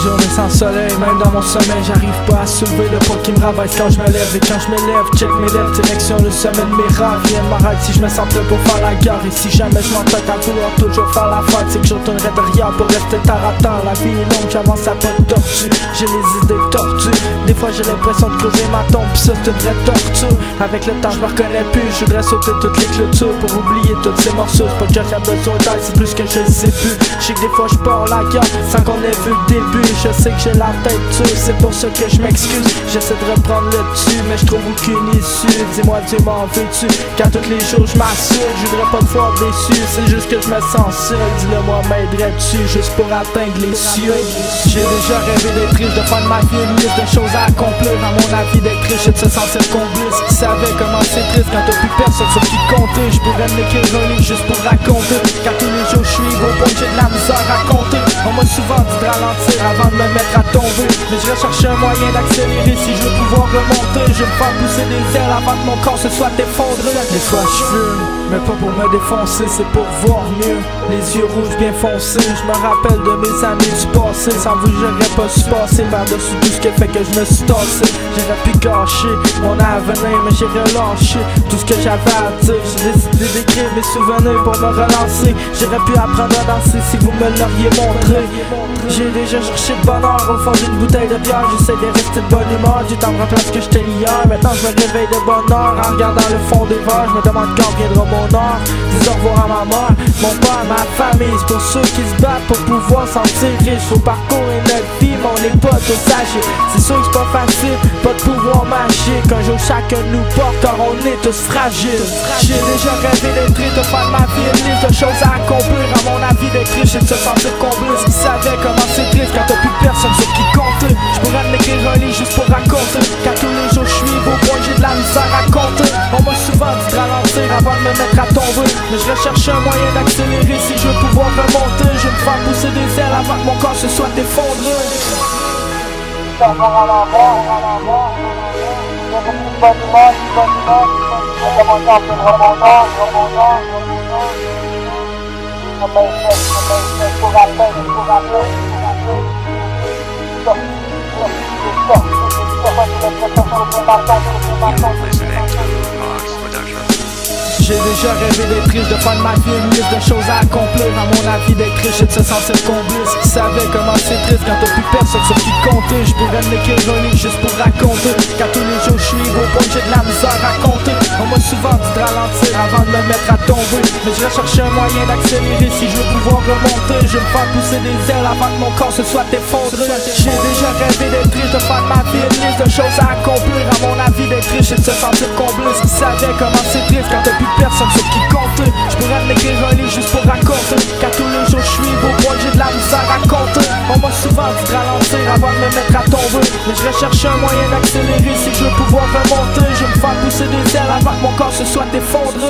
journées sans soleil, même dans mon sommeil, j'arrive pas à soulever le poids qui me rabaisse quand je me lève. Et quand je me lève, check mes lèvres, direction le sommet de mes rêves. Rien ne m'arrête si je me sens prêt pour faire la guerre. Et si jamais je m'entête à vouloir toujours faire la fête, c'est que je retournerai derrière pour rester tard à temps. La vie est longue, j'avance à pas de tortue, j'ai les idées tortues. Des fois j'ai l'impression de creuser ma tombe, pis ça c'est une vraie torture. Avec le temps je me reconnais plus, je voudrais sauter toutes les clôtures pour oublier toutes ces morceaux. C'est pas que j'aurais besoin d'aide, c'est plus que je sais plus. Je sais que des fois je pars la guerre sans qu'on ait vu le début. Je sais que j'ai la tête dure, c'est pour ça que je m'excuse. J'essaie de reprendre le dessus, mais je trouve aucune issue. Dis-moi Dieu m'en veux-tu, car tous les jours je m'assure. Je voudrais pas te voir déçu, c'est juste que je me sens seul. Dis-le moi, m'aiderais-tu juste pour atteindre les cieux? J'ai déjà rêvé d'être riche, de faire de ma vie une liste de choses à accomplir. À mon avis d'être riche et de se sentir comblé. Qui savait comment c'est triste quand t'as plus personne sur qui compter. Je pourrais m'écrire un livre juste pour raconter, car tous les jours je suis au point que j'ai de la misère à compter. On m'a souvent dit de ralentir avant de me mettre à tomber, mais je recherche un moyen d'accélérer si je veux pouvoir remonter. Je vais me faire pousser des ailes avant que mon corps se soit effondré. Des fois je fume, mais pas pour me défoncer, c'est pour voir mieux. Les yeux rouges bien foncés, je me rappelle de mes amis du passé. Sans vous j'aurais pas su passer par-dessus tout ce qui fait que je me suis tassé. J'aurais pu cacher mon avenir, mais j'ai relâché tout ce que j'avais à dire. J'ai décidé d'écrire mes souvenirs pour me relancer. J'aurais pu apprendre à danser si vous me l'auriez montré. J'ai déjà cherché le bonheur au fond d'une bouteille de bière. J'essaie de rester de bonne humeur, du temps me remplace que j'étais hier. Maintenant je me réveille de bonne heure en regardant le fond des verres. Je me demande quand viendra mon heure. Dis au revoir à ma mère, mon père, ma famille. C'est pour ceux qui se battent pour pouvoir s'en tirer. Faut parcourir notre vie, mais on n'est pas tous âgés. C'est sûr que c'est pas facile, pas de pouvoir magique. Un jour chacun nous porte car on est tous fragiles. J'ai déjà rêvé d'être riche, de faire de ma vie une liste de choses à accomplir. À mon avis d'être riche et de se sentir comblé. Qui savait comment c'est triste quand t'as plus personne sur qui compter. Je pourrais m'écrire un livre juste pour raconter, car tous les jours je suis au point j'ai de la misère à compter. On m'a souvent dit de ralentir avant de me mettre à tomber, mais je recherche un moyen d'accélérer si je veux pouvoir remonter. Je vais me faire pousser des ailes avant que mon corps se soit effondré. J'ai déjà rêvé d'être riche, de faire de ma vie une liste de choses à accomplir. À mon avis d'être riche et de se sentir comblé. Qui savait comment c'est triste quand t'as plus personne sur qui compter. Je pourrais m'écrire un livre juste pour raconter, car tous les jours je suis au point que j'ai de la misère à compter. On m'a souvent dit de ralentir avant de me mettre à tomber, mais je recherche un moyen d'accélérer si je veux pouvoir remonter. Je vais me faire pousser des ailes avant que mon corps se soit effondré. J'ai déjà rêvé d'être riche, de faire de ma vie une liste de choses à accomplir. À mon avis d'être riche et de se sentir comblé. Qui savait comment c'est triste quand t'as plus personne sur qui compter. Je pourrais m'écrire un livre juste pour raconter, car tous les jours je suis au point que j'ai de la misère à compter. On m'a souvent dit de ralentir avant de me mettre à tomber, mais je recherche un moyen d'accélérer si je veux pouvoir remonter. Je vais me faire pousser des ailes avant que mon corps se soit effondré.